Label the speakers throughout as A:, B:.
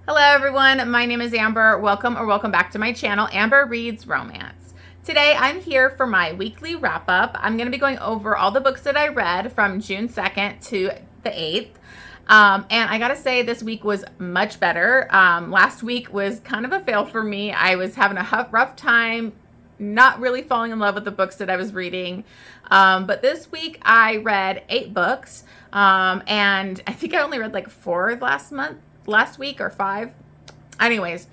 A: Hello everyone, my name is Amber. Welcome back to my channel, Amber Reads Romance. Today I'm here for my weekly wrap up. I'm going to be going over all the books that I read from June 2nd to the 8th. And I gotta say this week was much better. Last week was kind of a fail for me. I was having a rough time, not really falling in love with the books that I was reading. But this week I read 8 books. And I think I only read like 4 last week or 5. Anyways,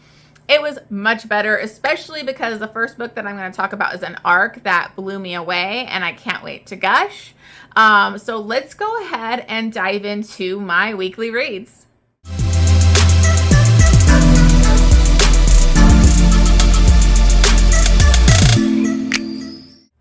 A: it was much better, especially because the first book that I'm going to talk about is an arc that blew me away and I can't wait to gush. So let's go ahead and dive into my weekly reads.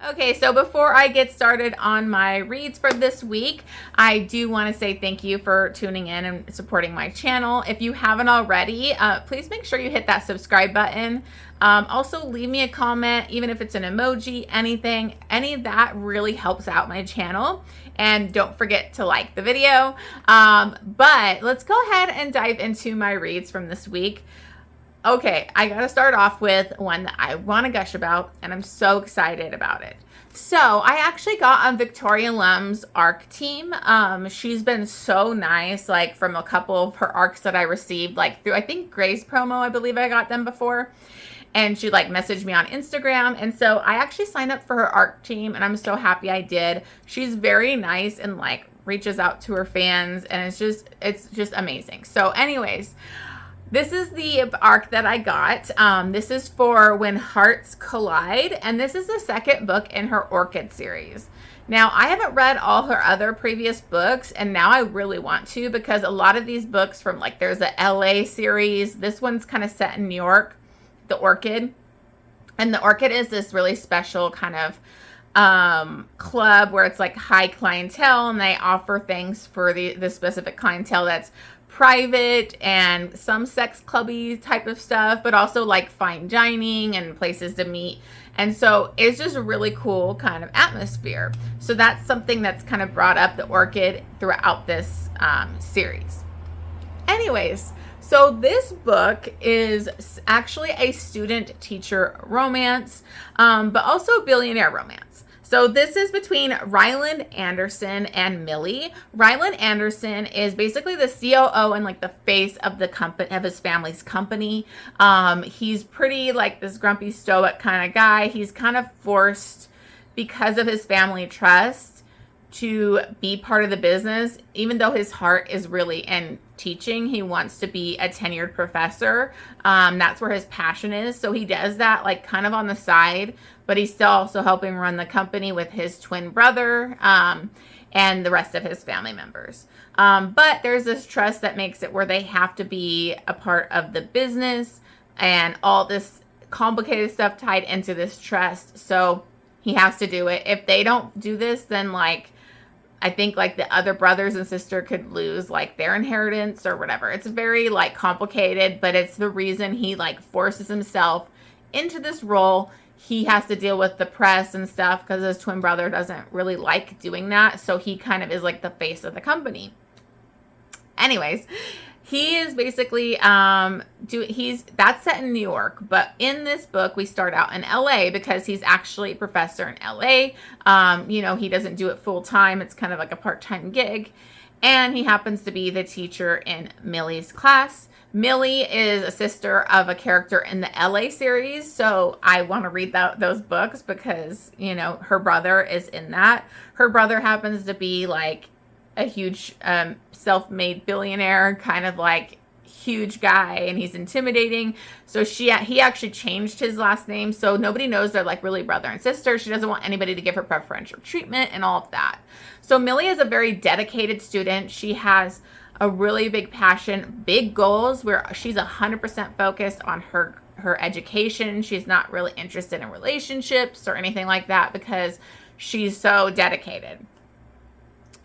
A: Okay, so before I get started on my reads for this week, I do want to say thank you for tuning in and supporting my channel. If you haven't already, please make sure you hit that subscribe button. Also, leave me a comment, even if it's an emoji, anything. Any of that really helps out my channel. And don't forget to like the video. But let's go ahead and dive into my reads from this week. Okay, I gotta start off with one that I want to gush about, and I'm so excited about it. So I actually got on Victoria Lum's ARC team. She's been so nice, like from a couple of her ARCs that I received, like through, I think Gray's promo, I believe I got them before. And she like messaged me on Instagram. And so I actually signed up for her ARC team, and I'm so happy I did. She's very nice and like reaches out to her fans, and it's just amazing. So anyways, this is the arc that I got. This is for When Hearts Collide, and this is the second book in her Orchid series. Now, I haven't read all her other previous books, and now I really want to, because a lot of these books from, like, there's a LA series. This one's kind of set in New York, the Orchid. And the Orchid is this really special kind of club where it's like high clientele, and they offer things for the specific clientele that's private and some sex clubby type of stuff, but also like fine dining and places to meet. And so it's just a really cool kind of atmosphere. So that's something that's kind of brought up the Orchid throughout this series. Anyways, so this book is actually a student-teacher romance, but also billionaire romance. So this is between Ryland Anderson and Millie. Ryland Anderson is basically the COO and like the face of the company, of his family's company. He's pretty like this grumpy, stoic kind of guy. He's kind of forced, because of his family trust, to be part of the business, even though his heart is really in teaching. He wants to be a tenured professor. That's where his passion is. So he does that like kind of on the side, but he's still also helping run the company with his twin brother and the rest of his family members. But there's this trust that makes it where they have to be a part of the business, and all this complicated stuff tied into this trust. So he has to do it. If they don't do this, then like, I think like the other brothers and sister could lose like their inheritance or whatever. It's very like complicated, but it's the reason he like forces himself into this role. He has to deal with the press and stuff because his twin brother doesn't really like doing that. So he kind of is like the face of the company. Anyways, he is basically, that's set in New York, but in this book, we start out in LA because he's actually a professor in LA. You know, he doesn't do it full time. It's kind of like a part-time gig. And he happens to be the teacher in Millie's class. Millie is a sister of a character in the LA series. So I want to read those books because, you know, her brother is in that. Her brother happens to be like a huge self-made billionaire, kind of like huge guy, and he's intimidating. So he actually changed his last name, so nobody knows they're like really brother and sister. She doesn't want anybody to give her preferential treatment and all of that. So Millie is a very dedicated student. She has a really big passion, big goals, where she's 100% focused on her education. She's not really interested in relationships or anything like that because she's so dedicated.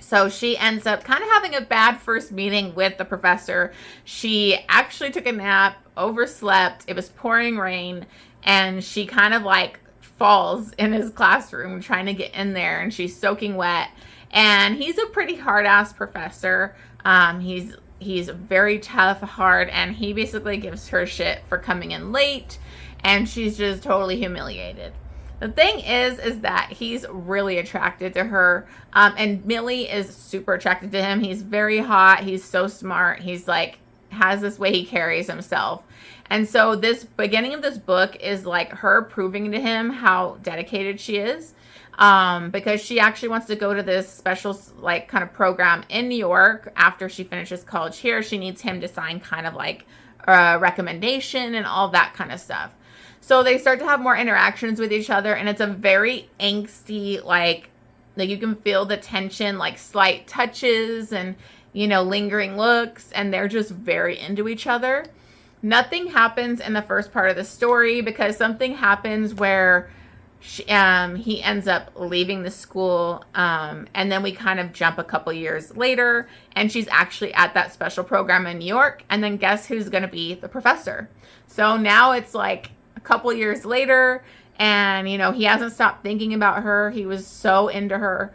A: So she ends up kind of having a bad first meeting with the professor. She actually took a nap, overslept. It was pouring rain, and she kind of like falls in his classroom trying to get in there, and she's soaking wet. And he's a pretty hard-ass professor. He's he's very tough, hard, and he basically gives her shit for coming in late, and she's just totally humiliated. The thing is that he's really attracted to her, and Millie is super attracted to him. He's very hot. He's so smart. He's like, has this way he carries himself. And so this beginning of this book is like her proving to him how dedicated she is, because she actually wants to go to this special like kind of program in New York after she finishes college here. She needs him to sign kind of like a recommendation and all that kind of stuff. So they start to have more interactions with each other, and it's a very angsty, like you can feel the tension, like slight touches and, you know, lingering looks, and they're just very into each other. Nothing happens in the first part of the story because something happens where he ends up leaving the school, and then we kind of jump a couple years later, and she's actually at that special program in New York, and then guess who's going to be the professor? So now it's like a couple years later, and, you know, he hasn't stopped thinking about her. He was so into her,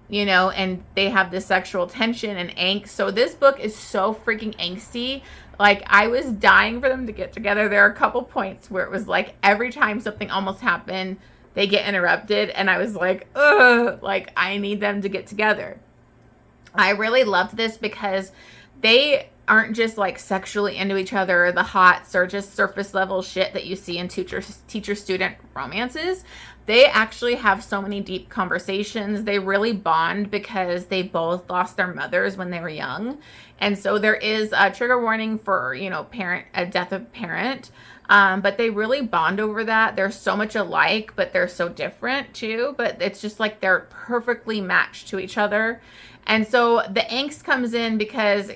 A: you know, and they have this sexual tension and angst. So this book is so freaking angsty. Like, I was dying for them to get together. There are a couple points where it was like every time something almost happened, they get interrupted, and I was like, ugh, like, I need them to get together. I really loved this because they aren't just like sexually into each other, the hots, or just surface level shit that you see in teacher-student romances. They actually have so many deep conversations. They really bond because they both lost their mothers when they were young. And so there is a trigger warning for, you know, a death of parent. But they really bond over that. They're so much alike, but they're so different too. But it's just like they're perfectly matched to each other. And so the angst comes in because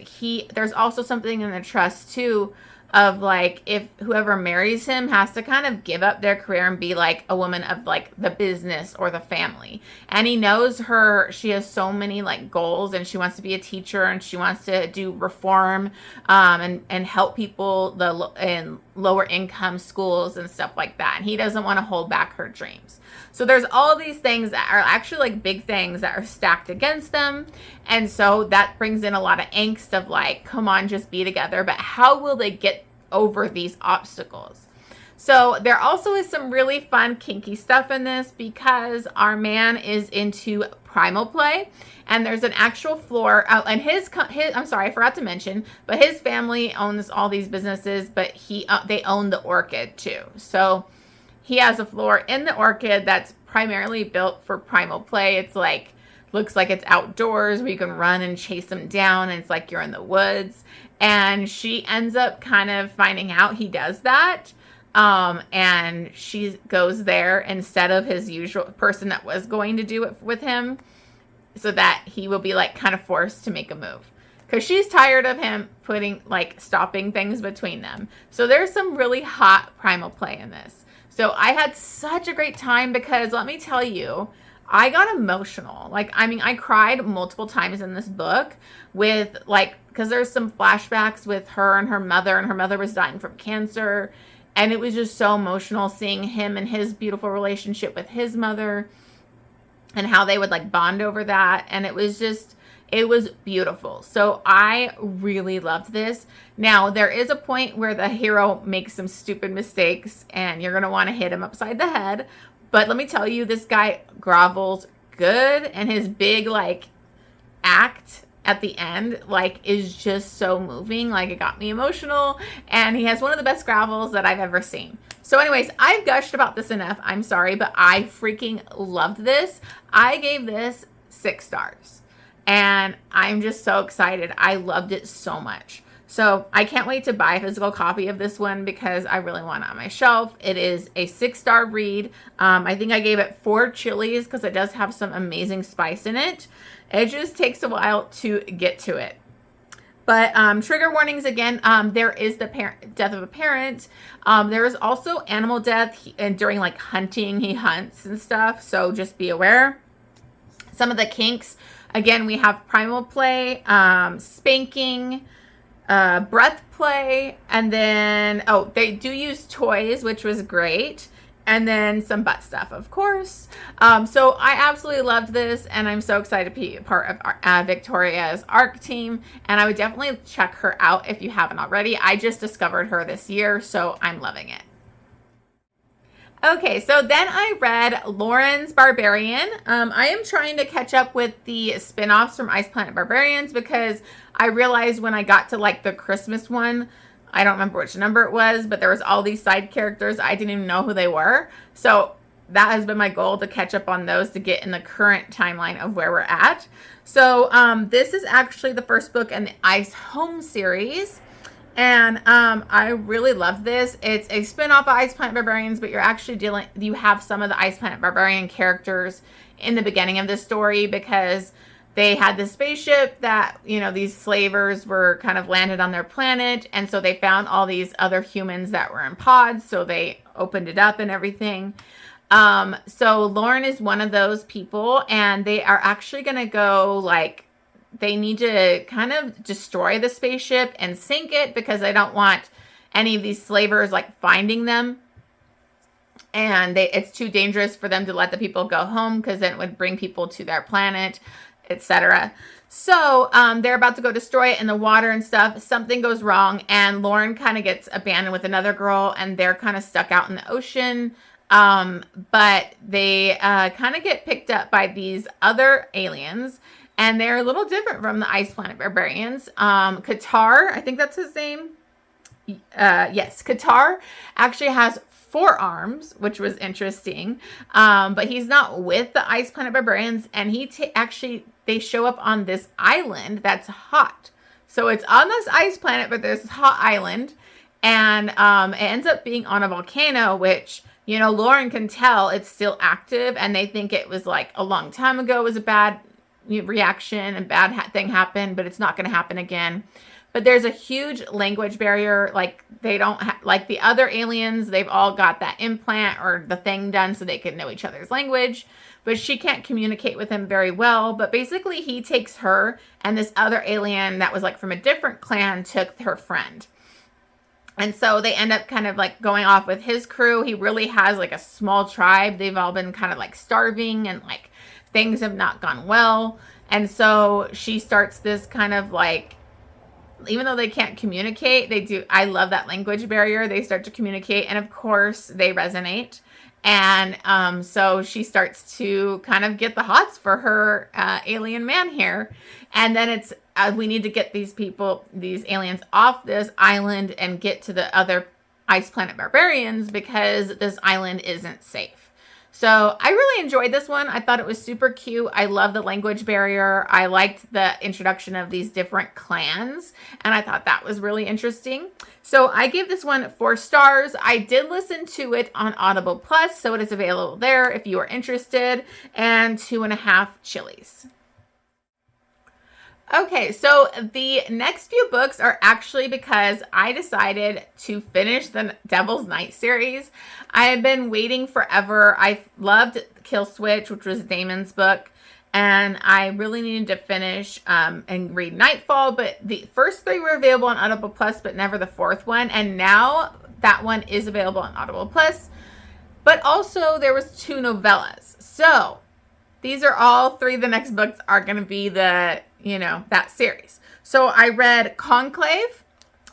A: there's also something in the trust too, of like, if whoever marries him has to kind of give up their career and be like a woman of like the business or the family. And he knows she has so many like goals, and she wants to be a teacher, and she wants to do reform, and help people in lower income schools and stuff like that. And he doesn't want to hold back her dreams. So there's all these things that are actually like big things that are stacked against them. And so that brings in a lot of angst of like, come on, just be together. But how will they get over these obstacles? So there also is some really fun kinky stuff in this because our man is into primal play, and there's an actual floor, and his I'm sorry, I forgot to mention, but his family owns all these businesses, but they own the Orchid too. So he has a floor in the Orchid that's primarily built for primal play. It's like, looks like it's outdoors where you can run and chase them down, and it's like you're in the woods. And she ends up kind of finding out he does that. And she goes there instead of his usual person that was going to do it with him, so that he will be like kind of forced to make a move. Because she's tired of him stopping things between them. So there's some really hot primal play in this. So I had such a great time because let me tell you, I got emotional. Like, I mean, I cried multiple times in this book with because there's some flashbacks with her and her mother was dying from cancer. And it was just so emotional seeing him and his beautiful relationship with his mother and how they would like bond over that. And it was beautiful. So I really loved this. Now, there is a point where the hero makes some stupid mistakes and you're going to want to hit him upside the head. But let me tell you, this guy grovels good, and his big like act at the end is just so moving. Like, it got me emotional, and he has one of the best grovels that I've ever seen. So anyways, I've gushed about this enough. I'm sorry, but I freaking loved this. I gave this 6 stars. And I'm just so excited. I loved it so much. So I can't wait to buy a physical copy of this one because I really want it on my shelf. It is a 6-star read. I think I gave it 4 chilies because it does have some amazing spice in it. It just takes a while to get to it. But trigger warnings again. There is the death of a parent. There is also animal death, and during like hunting, he hunts and stuff. So just be aware. Some of the kinks. Again, we have primal play, spanking, breath play, and then, they do use toys, which was great. And then some butt stuff, of course. So I absolutely loved this, and I'm so excited to be a part of Victoria's ARC team. And I would definitely check her out if you haven't already. I just discovered her this year, so I'm loving it. Okay, so then I read Lauren's Barbarian. I am trying to catch up with the spin-offs from Ice Planet Barbarians because I realized when I got to like the Christmas one, I don't remember which number it was, but there was all these side characters. I didn't even know who they were. So that has been my goal, to catch up on those to get in the current timeline of where we're at. So this is actually the first book in the Ice Home series. And I really love this. It's a spin-off of Ice Planet Barbarians, but you have some of the Ice Planet Barbarian characters in the beginning of the story, because they had this spaceship that, you know, these slavers were kind of landed on their planet. And so they found all these other humans that were in pods. So they opened it up and everything. So Lauren is one of those people, and they are actually going to go, like, they need to kind of destroy the spaceship and sink it, because they don't want any of these slavers like finding them. And it's too dangerous for them to let the people go home, because then it would bring people to their planet, etc. So they're about to go destroy it in the water and stuff. Something goes wrong, and Lauren kind of gets abandoned with another girl, and they're kind of stuck out in the ocean. But they kind of get picked up by these other aliens, and they're a little different from the Ice Planet Barbarians. Qatar, I think that's his name. Yes, Qatar actually has 4 arms, which was interesting. But he's not with the Ice Planet Barbarians, and they show up on this island that's hot. So it's on this ice planet, but there's this hot island, and it ends up being on a volcano, which, you know, Lauren can tell it's still active, and they think it was like a long time ago. It was a bad reaction and bad thing happened, but it's not going to happen again. But there's a huge language barrier. Like, they don't like the other aliens, they've all got that implant or the thing done so they can know each other's language, but she can't communicate with him very well. But basically he takes her, and this other alien that was like from a different clan took her friend. And so they end up kind of like going off with his crew. He really has like a small tribe. They've all been kind of like starving, and like things have not gone well. And so she starts this kind of like, even though they can't communicate, they do. I love that language barrier. They start to communicate, and of course they resonate. And so she starts to kind of get the hots for her alien man here. And then it's, we need to get these aliens off this island and get to the other Ice Planet Barbarians, because this island isn't safe. So I really enjoyed this one. I thought it was super cute. I love the language barrier. I liked the introduction of these different clans, and I thought that was really interesting. So I gave this one 4 stars. I did listen to it on Audible Plus, so it is available there if you are interested, and 2.5 chilies. Okay, so the next few books are actually because I decided to finish the Devil's Night series. I have been waiting forever. I loved Kill Switch, which was Damon's book, and I really needed to finish and read Nightfall, but the first 3 were available on Audible Plus, but never the 4th one, and now that one is available on Audible Plus. But also there was 2 novellas. So these are all 3 of the next books are going to be the, you know, that series. So I read Conclave,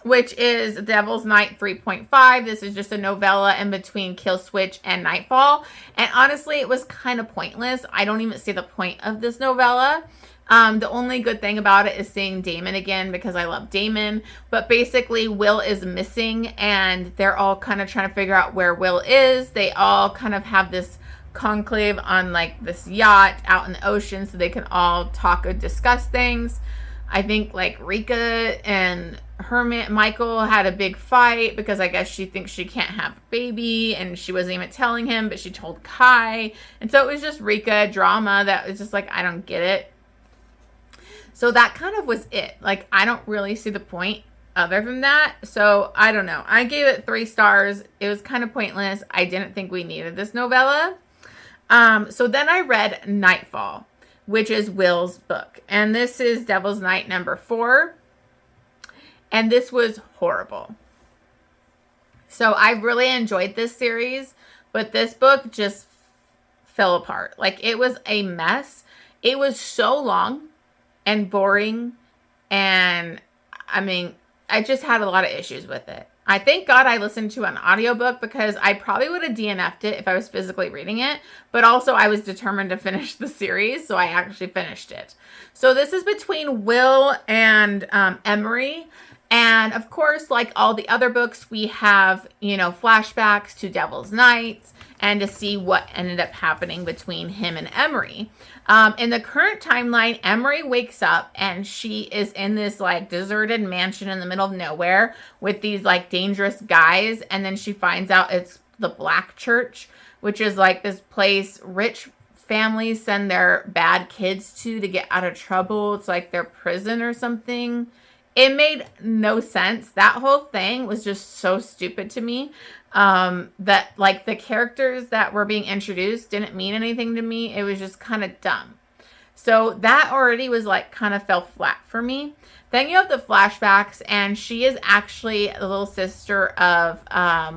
A: which is Devil's Night 3.5. This is just a novella in between Kill Switch and Nightfall. And honestly, it was kind of pointless. I don't even see the point of this novella. The only good thing about it is seeing Damon again, because I love Damon. But basically, Will is missing, and they're all kind of trying to figure out where Will is. They all kind of have this conclave on like this yacht out in the ocean, so they can all talk or discuss things. I think like Rika and Michael had a big fight, because I guess she thinks she can't have a baby, and she wasn't even telling him, but she told Kai. And so it was just Rika drama that was just like, I don't get it. So that kind of was it. Like, I don't really see the point other than that. So I don't know. I gave it 3 stars. It was kind of pointless. I didn't think we needed this novella. So then I read Nightfall, which is Will's book. And this is Devil's Night number 4. And this was horrible. So I really enjoyed this series, but this book just fell apart. Like, it was a mess. It was so long and boring, and I mean, I just had a lot of issues with it. I thank God I listened to an audiobook, because I probably would have DNF'd it if I was physically reading it, but also I was determined to finish the series, so I actually finished it. So this is between Will and Emery. And of course, like all the other books, we have, flashbacks to Devil's Nights and to see what ended up happening between him and Emery. In the current timeline, Emery wakes up and she is in this like deserted mansion in the middle of nowhere with these like dangerous guys. And then she finds out it's the Black Church, which is like this place rich families send their bad kids to get out of trouble. It's like their prison or something. It made no sense. That whole thing was just so stupid to me. That like the characters that were being introduced didn't mean anything to me. It was just kind of dumb. So that already was like kind of fell flat for me. Then you have the flashbacks, and she is actually the little sister of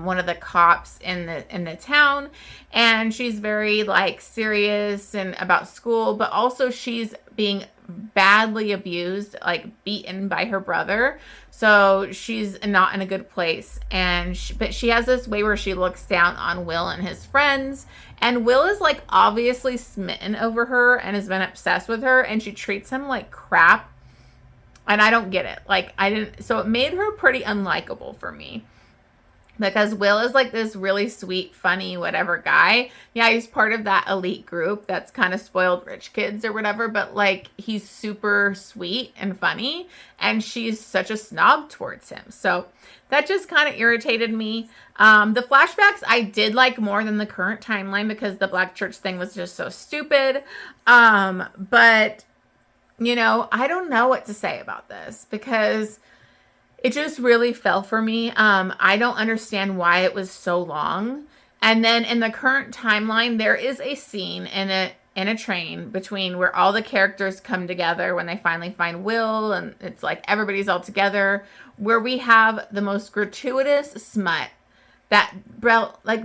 A: one of the cops in the town, and she's very like serious and about school, but also she's being badly abused, like beaten by her brother. So she's not in a good place. And but she has this way where she looks down on Will and his friends. And Will is like obviously smitten over her and has been obsessed with her, and she treats him like crap. And I don't get it. So it made her pretty unlikable for me. Because Will is like this really sweet, funny, whatever guy. Yeah, he's part of that elite group that's kind of spoiled rich kids or whatever. But like, he's super sweet and funny. And she's such a snob towards him. So that just kind of irritated me. The flashbacks I did like more than the current timeline, because the Black Church thing was just so stupid. But, I don't know what to say about this, because it just really fell for me. I don't understand why it was so long. And then in the current timeline, there is a scene in a train between where all the characters come together when they finally find Will, and it's like everybody's all together, where we have the most gratuitous smut that like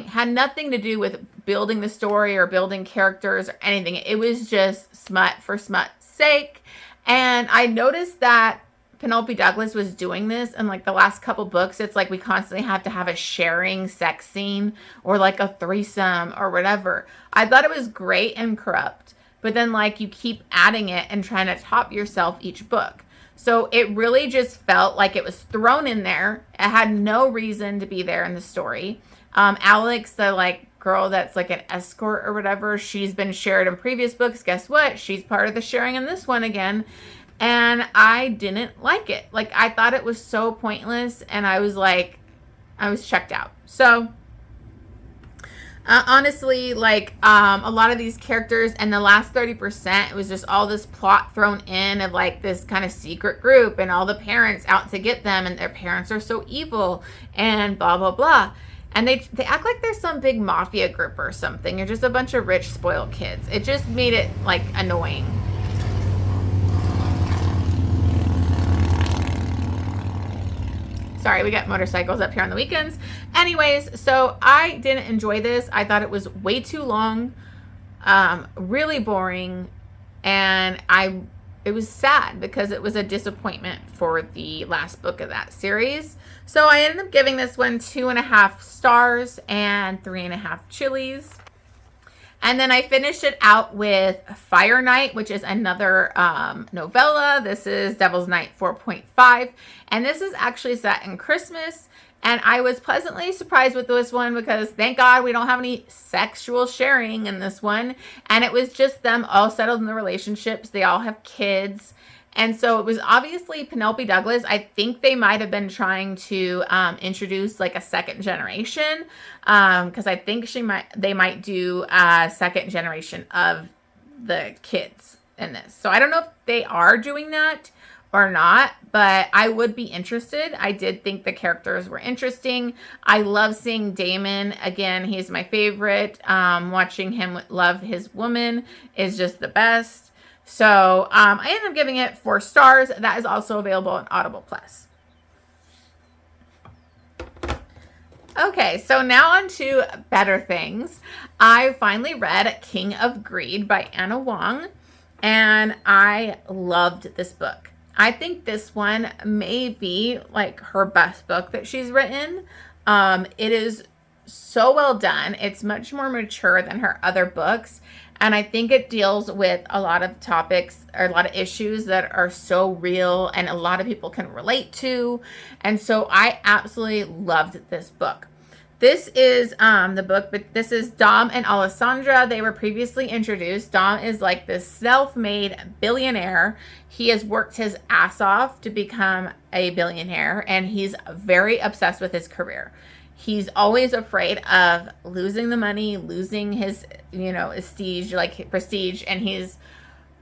A: had nothing to do with building the story or building characters or anything. It was just smut for smut's sake. And I noticed that Penelope Douglas was doing this in like the last couple books. It's like we constantly have to have a sharing sex scene or like a threesome or whatever. I thought it was great and corrupt, but then like you keep adding it and trying to top yourself each book. So it really just felt like it was thrown in there. It had no reason to be there in the story. Alex, the like girl that's like an escort or whatever, she's been shared in previous books. Guess what? She's part of the sharing in this one again. And I didn't like it. Like, I thought it was so pointless, and I was checked out. So honestly, like, a lot of these characters, and the last 30%, it was just all this plot thrown in of like this kind of secret group and all the parents out to get them, and their parents are so evil and blah, blah, blah. And they act like there's some big mafia group or something. You're just a bunch of rich, spoiled kids. It just made it like annoying. Sorry, we got motorcycles up here on the weekends. Anyways, so I didn't enjoy this. I thought it was way too long, really boring, and it was sad because it was a disappointment for the last book of that series. So I ended up giving this one 2.5 stars and 3.5 chilies. And then I finished it out with Fire Night, which is another novella. This is Devil's Night 4.5. And this is actually set in Christmas. And I was pleasantly surprised with this one because thank God we don't have any sexual sharing in this one. And it was just them all settled in the relationships. They all have kids. And so it was obviously Penelope Douglas. I think they might have been trying to introduce like a second generation because I think they might do a second generation of the kids in this. So I don't know if they are doing that or not, but I would be interested. I did think the characters were interesting. I love seeing Damon. Again, he's my favorite. Watching him love his woman is just the best. So I ended up giving it 4 stars. That is also available on Audible Plus. Okay, so now on to better things. I finally read King of Greed by Huang, and I loved this book. I think this one may be like her best book that she's written. It is so well done. It's much more mature than her other books. And I think it deals with a lot of topics or a lot of issues that are so real and a lot of people can relate to. And so I absolutely loved this book. This is the book, but this is Dom and Alessandra. They were previously introduced. Dom is like this self-made billionaire. He has worked his ass off to become a billionaire, and he's very obsessed with his career. He's always afraid of losing the money, losing his, prestige, and he's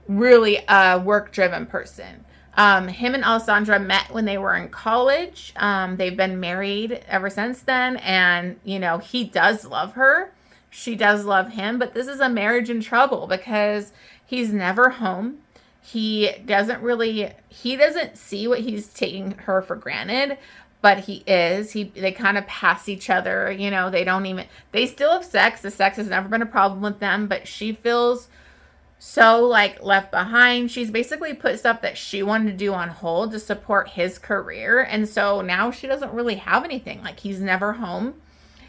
A: really a work-driven person. Him and Alessandra met when they were in college. They've been married ever since then. And, he does love her. She does love him. But this is a marriage in trouble because he's never home. He doesn't see what he's taking her for granted. But he is. They kind of pass each other. They still have sex. The sex has never been a problem with them. But she feels so left behind. She's basically put stuff that she wanted to do on hold to support his career. And so now she doesn't really have anything. He's never home.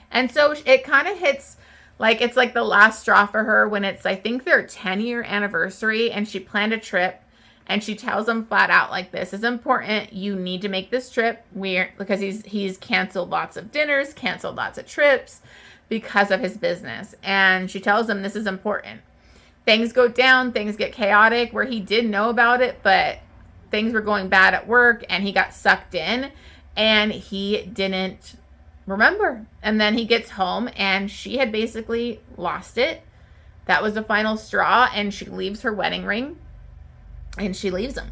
A: And so it kind of hits it's like the last straw for her when it's, I think, their 10-year anniversary, and she planned a trip, and she tells him flat out, this is important. You need to make this trip. Because he's canceled lots of dinners, canceled lots of trips because of his business. And she tells him this is important. Things go down, things get chaotic where he did know about it, but things were going bad at work and he got sucked in and he didn't remember. And then he gets home and she had basically lost it. That was the final straw, and she leaves her wedding ring and she leaves him.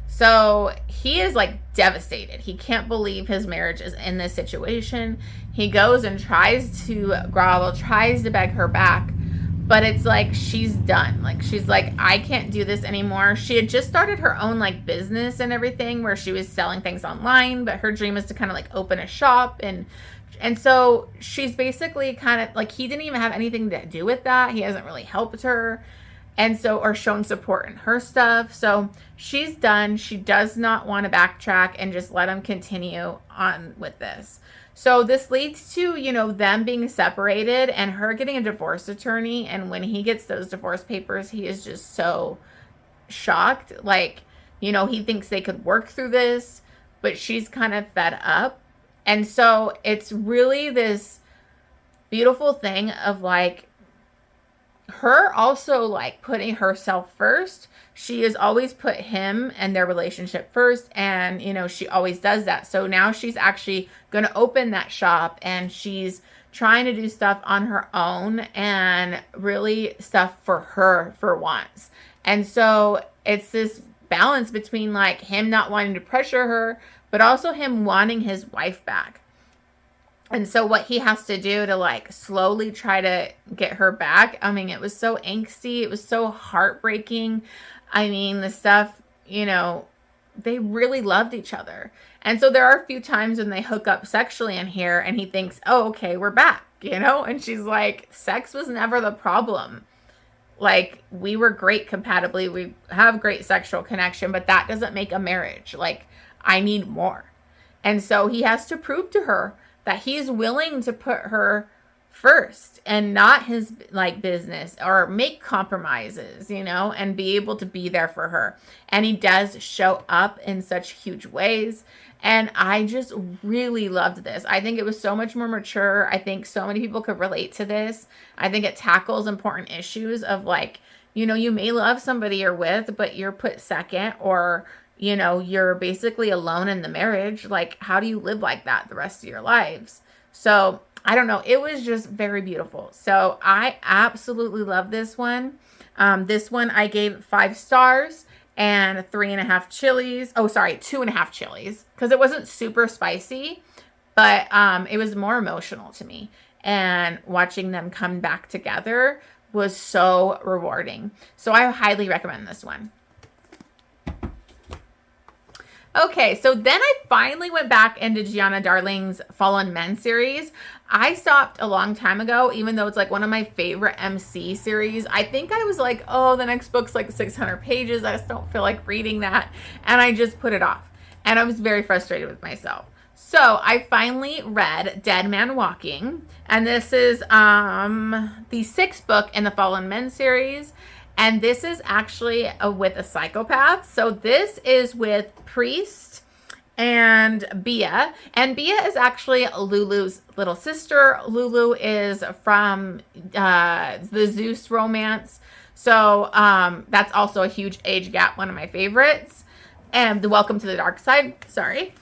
A: So he is devastated. He can't believe his marriage is in this situation. He goes and tries to grovel, tries to beg her back. But it's she's done. She's I can't do this anymore. She had just started her own business and everything where she was selling things online, but her dream is to kind of open a shop. And so she's basically kind of he didn't even have anything to do with that. He hasn't really helped her. And so, or shown support in her stuff. So she's done. She does not want to backtrack and just let him continue on with this. So this leads to, them being separated and her getting a divorce attorney. And when he gets those divorce papers, he is just so shocked. He thinks they could work through this, but she's kind of fed up. And so it's really this beautiful thing of her also putting herself first. She has always put him and their relationship first, and she always does that. So now she's actually going to open that shop, and she's trying to do stuff on her own and really stuff for her for once. And so it's this balance between him not wanting to pressure her, but also him wanting his wife back. And so what he has to do to slowly try to get her back. I mean, it was so angsty. It was so heartbreaking. I mean, the stuff, they really loved each other. And so there are a few times when they hook up sexually in here and he thinks, oh, okay, we're back, and she's sex was never the problem. We were great compatibly. We have great sexual connection, but that doesn't make a marriage. I need more. And so he has to prove to her that he's willing to put her first and not his business, or make compromises, and be able to be there for her. And he does show up in such huge ways. And I just really loved this. I think it was so much more mature. I think so many people could relate to this. I think it tackles important issues of you may love somebody you're with, but you're put second, or you're basically alone in the marriage. How do you live like that the rest of your lives? So I don't know. It was just very beautiful. So I absolutely love this one. This one I gave 5 stars and 3.5 chilies. Oh, sorry, 2.5 chilies, because it wasn't super spicy, but it was more emotional to me. And watching them come back together was so rewarding. So I highly recommend this one. Okay, so then I finally went back into Giana Darling's Fallen Men series. I stopped a long time ago, even though it's like one of my favorite MC series. I think I was like, oh, the next book's like 600 pages. I just don't feel like reading that. And I just put it off. And I was very frustrated with myself. So I finally read Dead Man Walking. And this is the sixth book in the Fallen Men series. And this is actually with a psychopath. So this is with Priest and Bia. And Bia is actually Lulu's little sister. Lulu is from the Zeus romance. So that's also a huge age gap, one of my favorites. And the Welcome to the Dark Side. Sorry.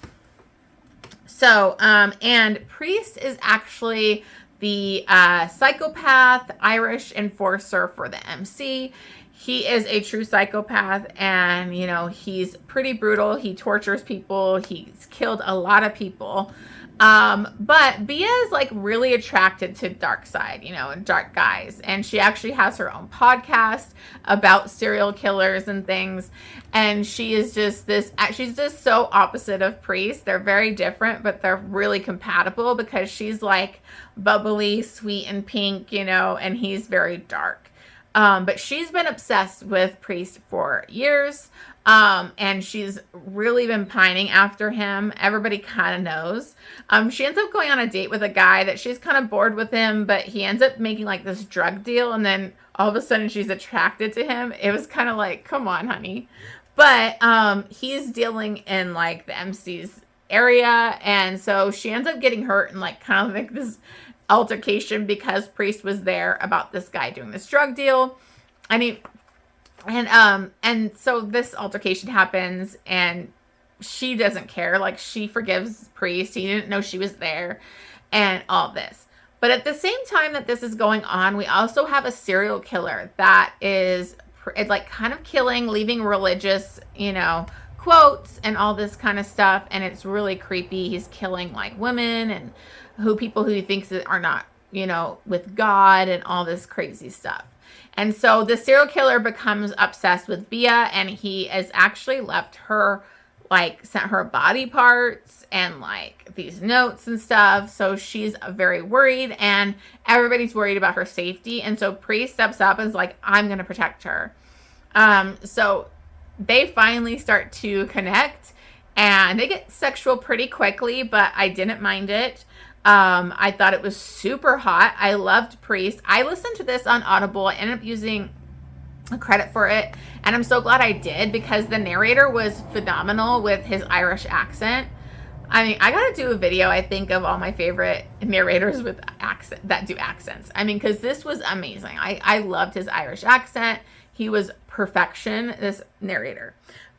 A: So, and Priest is actually the psychopath Irish enforcer for the MC. He is a true psychopath, and you know, he's pretty brutal. He tortures people. He's killed a lot of people. But Bia is like really attracted to dark side, you know, and dark guys. And she actually has her own podcast about serial killers and things. And she is just she's just so opposite of Priest. They're very different, but they're really compatible because she's like bubbly, sweet, and pink, you know, and he's very dark. But she's been obsessed with Priest for years. And she's really been pining after him. Everybody kind of knows. She ends up going on a date with a guy that she's kind of bored with him, but he ends up making like this drug deal, and then all of a sudden she's attracted to him. It was kind of like, come on, honey. But he's dealing in like the MC's area, and so she ends up getting hurt and like kind of like this altercation because Priest was there about this guy doing this drug deal. And so this altercation happens, and she doesn't care. Like, she forgives Priest. He didn't know she was there and all this. But at the same time that this is going on, we also have a serial killer that is like kind of killing, leaving religious, you know, quotes and all this kind of stuff. And it's really creepy. He's killing like women and people who he thinks are not, you know, with God and all this crazy stuff. And so the serial killer becomes obsessed with Bia, and he has actually left her, like, sent her body parts and like these notes and stuff. So she's very worried, and everybody's worried about her safety. And so Priest steps up and is like, I'm going to protect her. So they finally start to connect, and they get sexual pretty quickly, but I didn't mind it. I thought it was super hot. I loved Priest. I listened to this on Audible. I ended up using a credit for it, and I'm so glad I did, because the narrator was phenomenal with his Irish accent. I mean, I gotta do a video, I think, of all my favorite narrators with accent that do accents. I mean, because this was amazing. I loved his Irish accent. He was perfection, this narrator.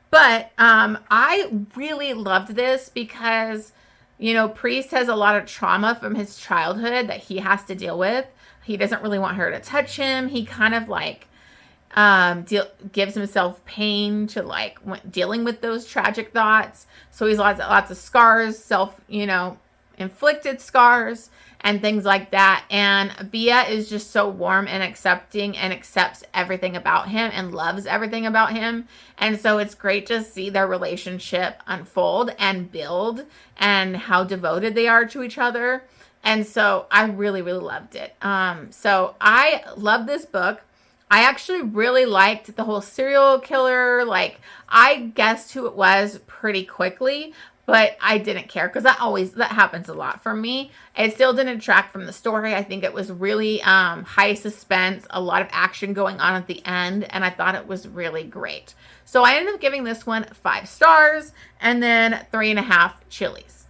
A: But I really loved this because, you know, Priest has a lot of trauma from his childhood that he has to deal with. He doesn't really want her to touch him. He kind of like gives himself pain to like dealing with those tragic thoughts. So he's lots of scars, you know, inflicted scars and things like that. And Bia is just so warm and accepting and accepts everything about him and loves everything about him. And so it's great to see their relationship unfold and build and how devoted they are to each other. And so I really, really loved it. So I love this book. I actually really liked the whole serial killer. Like, I guessed who it was pretty quickly, but I didn't care because that happens a lot for me. It still didn't detract from the story. I think it was really high suspense, a lot of action going on at the end, and I thought it was really great. So I ended up giving this one 5 stars and then 3.5 chilies.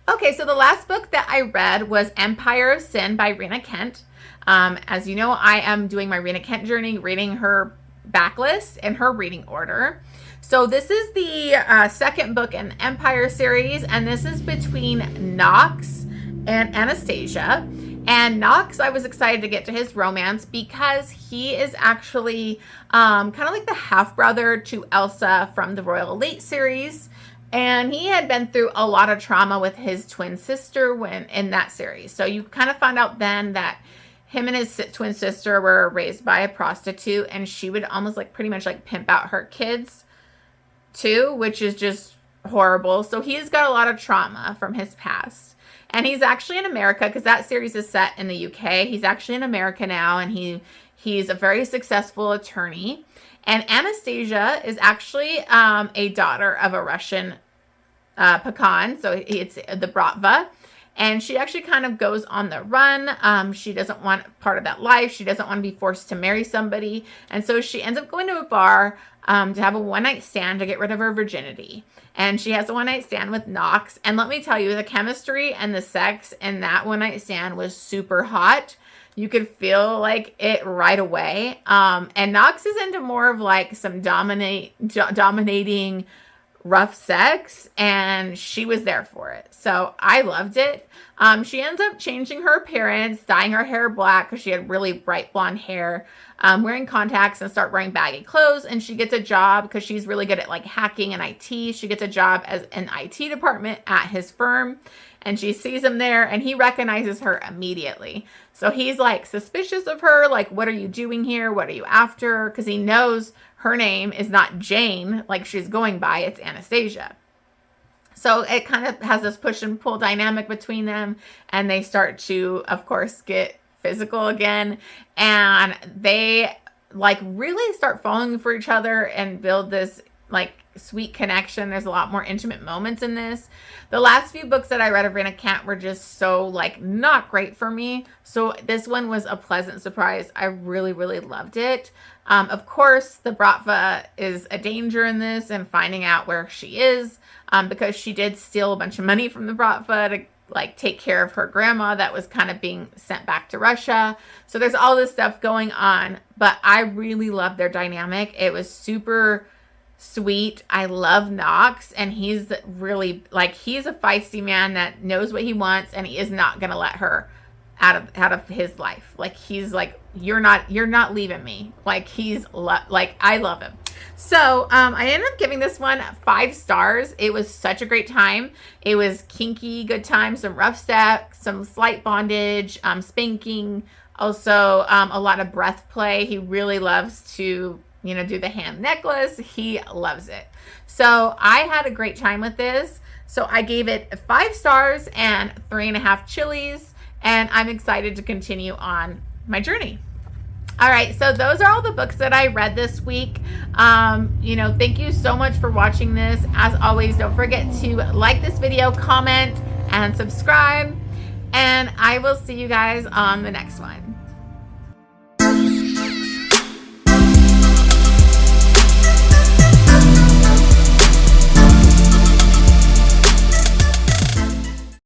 A: Okay, so the last book that I read was Empire of Sin by Rina Kent. As you know, I am doing my Rina Kent journey, reading her backlist in her reading order. So this is the second book in the Empire series, and this is between Knox and Anastasia. And Knox, I was excited to get to his romance because he is actually kind of like the half-brother to Elsa from the Royal Elite series. And he had been through a lot of trauma with his twin sister when in that series. So you kind of found out then that him and his twin sister were raised by a prostitute, and she would almost like pretty much like pimp out her kids too, which is just horrible. So he's got a lot of trauma from his past. And he's actually in America, because that series is set in the UK. He's actually in America now, and he's a very successful attorney. And Anastasia is actually a daughter of a Russian pecan. So it's the Bratva. And she actually kind of goes on the run. She doesn't want part of that life. She doesn't want to be forced to marry somebody. And so she ends up going to a bar to have a one-night stand to get rid of her virginity. And she has a one-night stand with Knox. And let me tell you, the chemistry and the sex in that one-night stand was super hot. You could feel like it right away. And Knox is into more of like some dominating rough sex, and she was there for it. So I loved it. She ends up changing her appearance, dyeing her hair black because she had really bright blonde hair, wearing contacts, and start wearing baggy clothes. And she gets a job because she's really good at like hacking and IT. She gets a job as an IT department at his firm, and she sees him there, and he recognizes her immediately. So he's like suspicious of her, like, what are you doing here? What are you after? Because he knows her name is not Jane, like she's going by, it's Anastasia. So it kind of has this push and pull dynamic between them, and they start to, of course, get physical again, and they like really start falling for each other and build this like sweet connection. There's a lot more intimate moments in this. The last few books that I read of Rina Kent were just so like not great for me. So this one was a pleasant surprise. I really, really loved it. Of course, the Bratva is a danger in this, and finding out where she is, because she did steal a bunch of money from the Bratva to like take care of her grandma that was kind of being sent back to Russia. So there's all this stuff going on, but I really loved their dynamic. It was super sweet. I love Knox, and he's really like, he's a feisty man that knows what he wants, and he is not going to let her out of his life. Like, he's like, you're not leaving me. Like, like, I love him. So I ended up giving this one 5 stars. It was such a great time. It was kinky, good time, some rough sex, some slight bondage, spanking, also a lot of breath play. He really loves to, you know, do the hand necklace. He loves it. So I had a great time with this. So I gave it 5 stars and 3.5 chilies, and I'm excited to continue on my journey. All right, so those are all the books that I read this week. You know, thank you so much for watching this. As always, don't forget to like this video, comment, and subscribe. And I will see you guys on the next one.